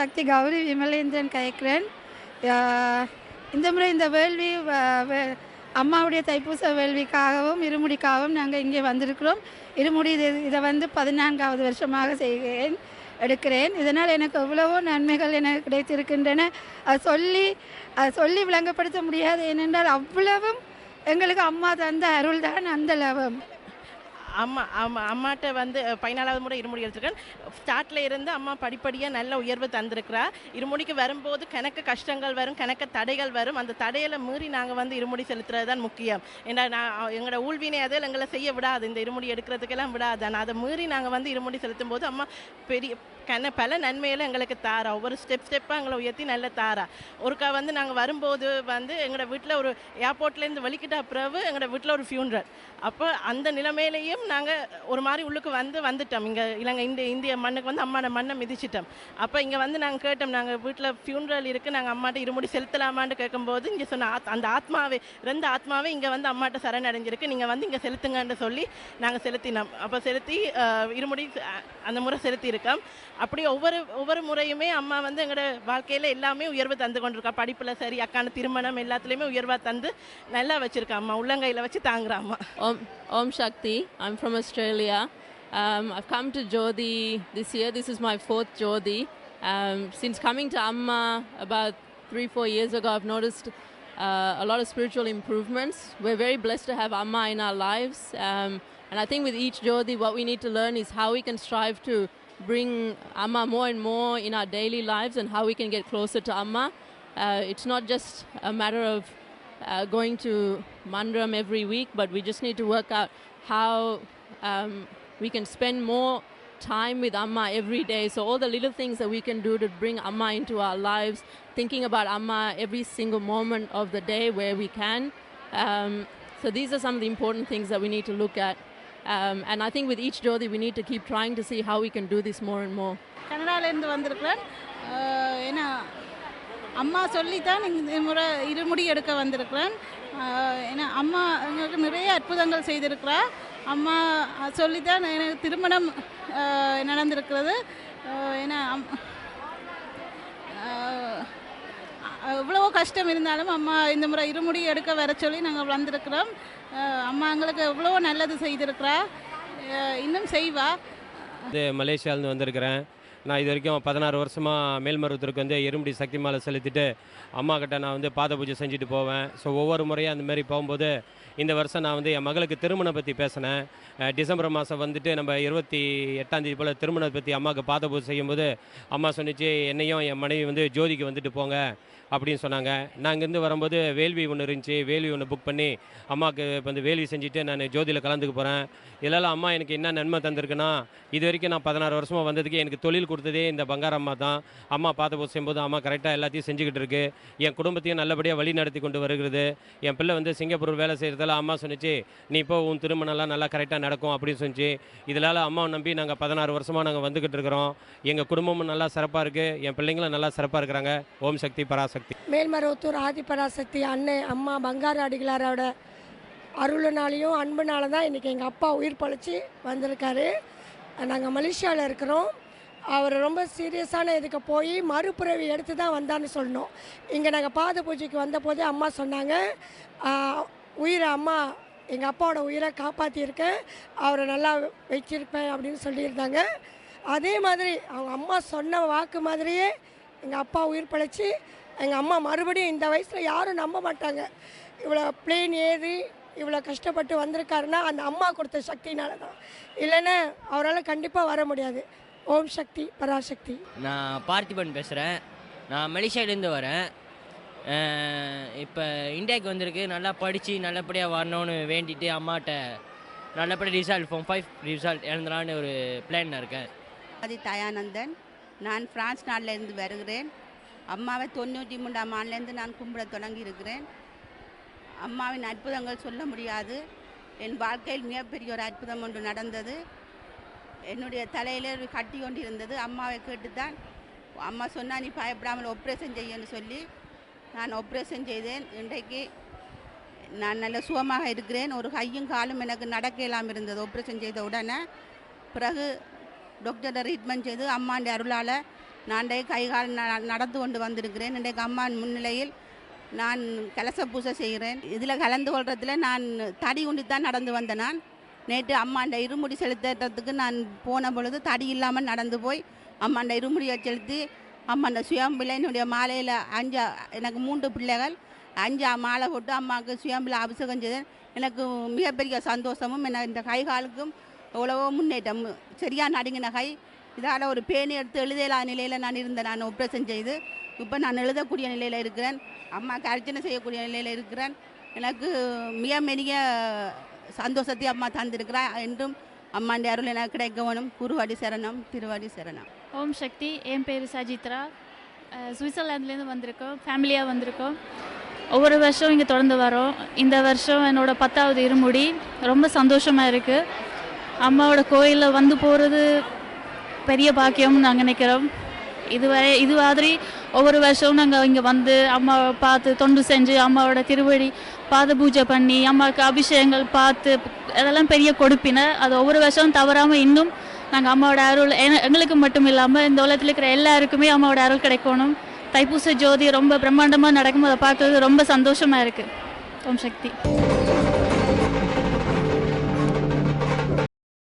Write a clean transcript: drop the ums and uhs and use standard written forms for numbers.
சக்தி கௌரி விமலேந்திரன் கயக்கிறேன். இந்த முறை இந்த வேள்வி அம்மாவுடைய தைப்பூச வேள்விக்காகவும் இருமுடிக்காகவும் நாங்கள் இங்கே வந்திருக்கிறோம். இருமுடி இதை 14வது வருஷமாக செய்கிறேன் எடுக்கிறேன். இதனால் எனக்கு எவ்வளவோ நன்மைகள் எனக்கு கிடைத்திருக்கின்றன. அது சொல்லி விளங்கப்படுத்த முடியாது. ஏனென்றால் அவ்வளவும் எங்களுக்கு அம்மா தந்த அருள் தான் அந்த லவம். அம்மாட்ட 14வது முறை இருமுடி எடுத்துருக்கேன். ஸ்டார்ட்ல இருந்து அம்மா படிப்படியாக நல்ல உயர்வு தந்திருக்கிறா. இருமுடிக்கு வரும்போது கணக்கு கஷ்டங்கள் வரும், கணக்கு தடைகள் வரும். அந்த தடையில மீறி நாங்கள் இருமுடி செலுத்துறது தான் முக்கியம். ஏன்னா எங்களோட ஊழ்வினை அதில் எங்களை செய்ய விடாது, இந்த இருமுடி எடுக்கிறதுக்கெல்லாம் விடாது. ஆனால் அதை மீறி நாங்கள் இருமுடி செலுத்தும் போது அம்மா பெரிய பல நன்மையில எங்களுக்கு தாரா. ஒவ்வொரு ஸ்டெப்பாக எங்களை உயர்த்தி நல்ல தாரா. ஒருக்கா நாங்கள் வரும்போது எங்களோட வீட்டில் ஒரு ஏர்போர்ட்லேருந்து வலிக்கிட்ட பிறகு எங்களோட வீட்டில் ஒரு ஃபியூனரல். அப்போ அந்த நிலைமையிலையும் நாங்கள் ஒரு மாதிரி உள்ளுக்கு வந்துட்டோம். இங்கே இலங்கை இந்திய மண்ணுக்கு அம்மாவோட மண்ணை மிதிச்சிட்டோம். அப்போ இங்கே நாங்கள் கேட்டோம், நாங்கள் வீட்டில் ஃபியூனரல் இருக்குது, நாங்கள் அம்மாட்ட இருமுடி செலுத்தலாமான்னு கேட்கும்போது இங்கே சொன்ன அந்த ஆத்மாவே 2 ஆத்மாவே இங்கே அம்மாட்ட சரணடைஞ்சிருக்கு, நீங்கள் இங்கே செலுத்துங்கன்னு சொல்லி நாங்கள் செலுத்தினோம். அப்போ செலுத்தி இருமுடி அந்த முறை செலுத்தியிருக்கோம். அப்படி ஒவ்வொரு முறையுமே அம்மா எங்களோட வாழ்க்கையில் எல்லாமே உயர்வு தந்து கொண்டிருக்கா. படிப்பில் சரி, அக்கான திருமணம் எல்லாத்துலேயுமே உயர்வாக தந்து நல்லா வச்சுருக்கா அம்மா. உள்ளங்கையில் வச்சு தாங்குறா அம்மா. Om Shakti. I'm from Australia. I've come to Jodi this year. This is my 4th Jodi. Since coming to Amma about 3-4 years ago, I've noticed a lot of spiritual improvements. We're very blessed to have Amma in our lives. And I think with each Jodi, what we need to learn is how we can strive to bring Amma more and more in our daily lives and how we can get closer to Amma. It's not just a matter of going to Mandram every week, but we just need to work out how we can spend more time with Amma every day. So all the little things that we can do to bring Amma into our lives, thinking about Amma every single moment of the day where we can. So these are some of the important things that we need to look at. And I think with each Jodi, we need to keep trying to see how we can do this more and more. கனடாலேருந்து வந்திருக்கிறேன். ஏன்னா அம்மா சொல்லித்தான் இந்த முறை இருமுடி எடுக்க வந்திருக்கிறேன். ஏன்னா அம்மா எங்களுக்கு நிறைய அற்புதங்கள் செய்திருக்கிறா. அம்மா சொல்லித்தான் எனக்கு திருமணம் நடந்திருக்கிறது. ஏன்னா எவ்வளவோ கஷ்டம் இருந்தாலும் அம்மா இந்த முறை இருமுடி எடுக்க வர சொல்லி நாங்கள் வந்திருக்கிறோம். அம்மா எங்களுக்கு எவ்வளோ நல்லது செய்திருக்கிறா, இன்னும் செய்வா. மலேசியாவிலேருந்து வந்திருக்கிறேன். நான் இது வரைக்கும் 16 வருஷமாக மேல்மருவத்தூருக்கு இருமுடி சக்தி மாலை செலுத்திட்டு அம்மா கிட்ட நான் பாத பூஜை செஞ்சுட்டு போவேன். ஸோ ஒவ்வொரு முறையும் அந்தமாரி போகும்போது இந்த வருஷம் நான் என் மகளுக்கு திருமணம் பற்றி பேசினேன். டிசம்பர் மாதம் நம்ம 28ஆம் தேதி போல் திருமணத்தை பற்றி அம்மாவுக்கு பாத பூஜை செய்யும்போது அம்மா சொன்னிச்சு, என்னையும் என் மனைவி ஜோதிக்கு வந்துட்டு போங்க அப்படின்னு சொன்னாங்க. நான் இங்கேருந்து வரும்போது வேள்வி ஒன்று இருந்துச்சு, வேள்வி ஒன்று புக் பண்ணி அம்மாவுக்கு வேள்வி செஞ்சுட்டு நான் ஜோதியில் கலந்துக்க போகிறேன். இதெல்லாம் அம்மா எனக்கு என்ன நன்மை தந்திருக்குன்னா, இது வரைக்கும் நான் 16 வருஷமாக வந்ததுக்கு எனக்கு தொழில் கொடுத்ததே இந்த பங்கார அம்மா தான். அம்மா பாத பூஜை செய்யும்போது அம்மா கரெக்டாக எல்லாத்தையும் செஞ்சுக்கிட்டு இருக்கு. என் குடும்பத்தையும் நல்லபடியாக வழி நடத்தி கொண்டு வருகிறது. என் பிள்ளை சிங்கப்பூர் வேலை செய்கிறதால அம்மா சொன்னிச்சு, நீ இப்போ உன் திருமணம்லாம் நல்லா கரெக்டாக நடக்கும் அப்படின்னு சொன்னிச்சு. இதனால் அம்மாவை நம்பி நாங்கள் 16 வருஷமாக நாங்கள் வந்துக்கிட்டு இருக்கிறோம். எங்கள் குடும்பமும் நல்லா சிறப்பாக இருக்குது, என் பிள்ளைங்களும் நல்லா சிறப்பாக இருக்கிறாங்க. ஓம் சக்தி பராசக்தி. மேல்மருவத்தூர் ஆதிபராசக்தி அம்மா பங்கார அடிகளாரோட அருளினாலையும் அன்புனால தான் இன்றைக்கி எங்கள் அப்பா உயிர் பழிச்சு வந்திருக்காரு. நாங்கள் மலேசியாவில் இருக்கிறோம். அவர் ரொம்ப சீரியஸான இதுக்கு போய் மறுபிறவி எடுத்து தான் வந்தான்னு சொல்லணும். இங்கே நாங்கள் பாத பூஜைக்கு வந்தபோதே அம்மா சொன்னாங்க, உயிரை அம்மா எங்கள் அப்பாவோட உயிரை காப்பாற்றியிருக்கேன், அவரை நல்லா வச்சிருப்பேன் அப்படின்னு சொல்லியிருந்தாங்க. அதே மாதிரி அவங்க அம்மா சொன்ன வாக்கு மாதிரியே எங்கள் அப்பா உயிர் பழிச்சு எங்கள் அம்மா மறுபடியும் இந்த வயசில் யாரும் நம்ப மாட்டாங்க, இவ்வளோ பிளேன் ஏறி இவ்வளோ கஷ்டப்பட்டு வந்திருக்காருன்னா அந்த அம்மா கொடுத்த சக்தினால தான். இல்லைன்னா அவரால் கண்டிப்பாக வர முடியாது. ஓம் சக்தி பராசக்தி. நான் பார்த்திபன் பேசுகிறேன். நான் மலேசியாவிலேருந்து வரேன். இப்போ இந்தியாவுக்கு வந்திருக்கு. நல்லா படித்து நல்லபடியாக வரணும்னு வேண்டிட்டு அம்மாட்ட நல்லபடியாக ரிசல்ட் ஃபார்ம் 5 ரிசல்ட் எழுந்தலான்னு ஒரு பிளான் இருக்கேன். ஆதி தயானந்தன். நான் பிரான்ஸ் நாட்டிலேருந்து வருகிறேன். அம்மாவை 93ஆம் ஆண்டுலேருந்து நான் கும்பிட தொடங்கி இருக்கிறேன். அம்மாவின் அற்புதங்கள் சொல்ல முடியாது. என் வாழ்க்கையில் மிகப்பெரிய ஒரு அற்புதம் ஒன்று நடந்தது. என்னுடைய தலையில் கட்டி கொண்டு இருந்தது. அம்மாவை கேட்டுத்தான் அம்மா சொன்னால், நீ பயப்படாமல் ஆப்ரேஷன் செய்யன்னு சொல்லி நான் ஆப்ரேஷன் செய்தேன். இன்றைக்கு நான் நல்ல சுகமாக இருக்கிறேன். ஒரு கையும் காலும் எனக்கு நடக்க இல்லாமல் இருந்தது ஆப்ரேஷன் செய்த உடனே. பிறகு டாக்டரை ட்ரீட்மெண்ட் செய்து அம்மாண்ட அருளால் நான் கைகால் நடந்து கொண்டு வந்திருக்கிறேன். இன்றைக்கு அம்மா முன்னிலையில் நான் கலச பூசை செய்கிறேன். இதில் கலந்து கொள்றதுல நான் தடி உண்டி தான் நடந்து வந்தேன். நான் நேற்று அம்மாண்ட இருமுடி செலுத்துறதுக்கு நான் போன பொழுது தடி இல்லாமல் நடந்து போய் அம்மாண்ட இருமுடியை செலுத்தி அம்மாண்ட சுயம்பிள்ளை என்னுடைய மாலையில் எனக்கு 3 பிள்ளைகள் 5 மாலை போட்டு அம்மாவுக்கு சுயம்பிள்ளை அபிஷேகம் செய்தேன். எனக்கு மிகப்பெரிய சந்தோஷமும் இந்த கை காலுக்கும் எவ்வளவோ முன்னேற்றம். சரியாக நடுங்கின கை இதால் ஒரு பேணி எடுத்து எழுதலாத நிலையில் நான் இருந்தேன். நான் ஆப்ரேஷன் செய்து இப்போ நான் எழுதக்கூடிய நிலையில் இருக்கிறேன். அம்மாவுக்கு அர்ச்சனை செய்யக்கூடிய நிலையில் இருக்கிறேன். எனக்கு மிக பெரிய சந்தோஷத்தை அம்மா தந்திருக்கிறா. என்றும் அம்மாண்ட அருள் எனக்கு கிடைக்க வேணும். குருவாடி சரணம், திருவாடி சரணம். ஓம் சக்தி. என் பேர் சஜித்ரா. சுவிட்சர்லாந்துலேருந்து வந்திருக்கோம், ஃபேமிலியாக வந்திருக்கோம். ஒவ்வொரு வருஷம் இங்கே தொடர்ந்து வரோம். இந்த வருஷம் என்னோட 10வது இருமுடி. ரொம்ப சந்தோஷமாக இருக்குது. அம்மாவோட கோயிலில் வந்து போகிறது பெரிய பாக்கியம்னு நாங்கள் நினைக்கிறோம். இது மாதிரி ஒவ்வொரு வருஷமும் நாங்கள் இங்கே வந்து அம்மாவை பார்த்து தொண்டு செஞ்சு அம்மாவோட திருவடி பாத பூஜை பண்ணி அம்மாவுக்கு அபிஷேகங்கள் பார்த்து அதெல்லாம் பெரிய கொடுப்பினை. அது ஒவ்வொரு வருஷமும் தவறாமல் இன்னும் நாங்கள் அம்மாவோட அருள் எங்களுக்கு மட்டும் இல்லாமல் இந்த உலகத்தில் இருக்கிற எல்லாருக்குமே அம்மாவோட அருள் கிடைக்கணும். தைப்பூச ஜோதி ரொம்ப பிரம்மாண்டமாக நடக்கும். அதை பார்க்குறது ரொம்ப சந்தோஷமாக இருக்குது. ஓம் சக்தி.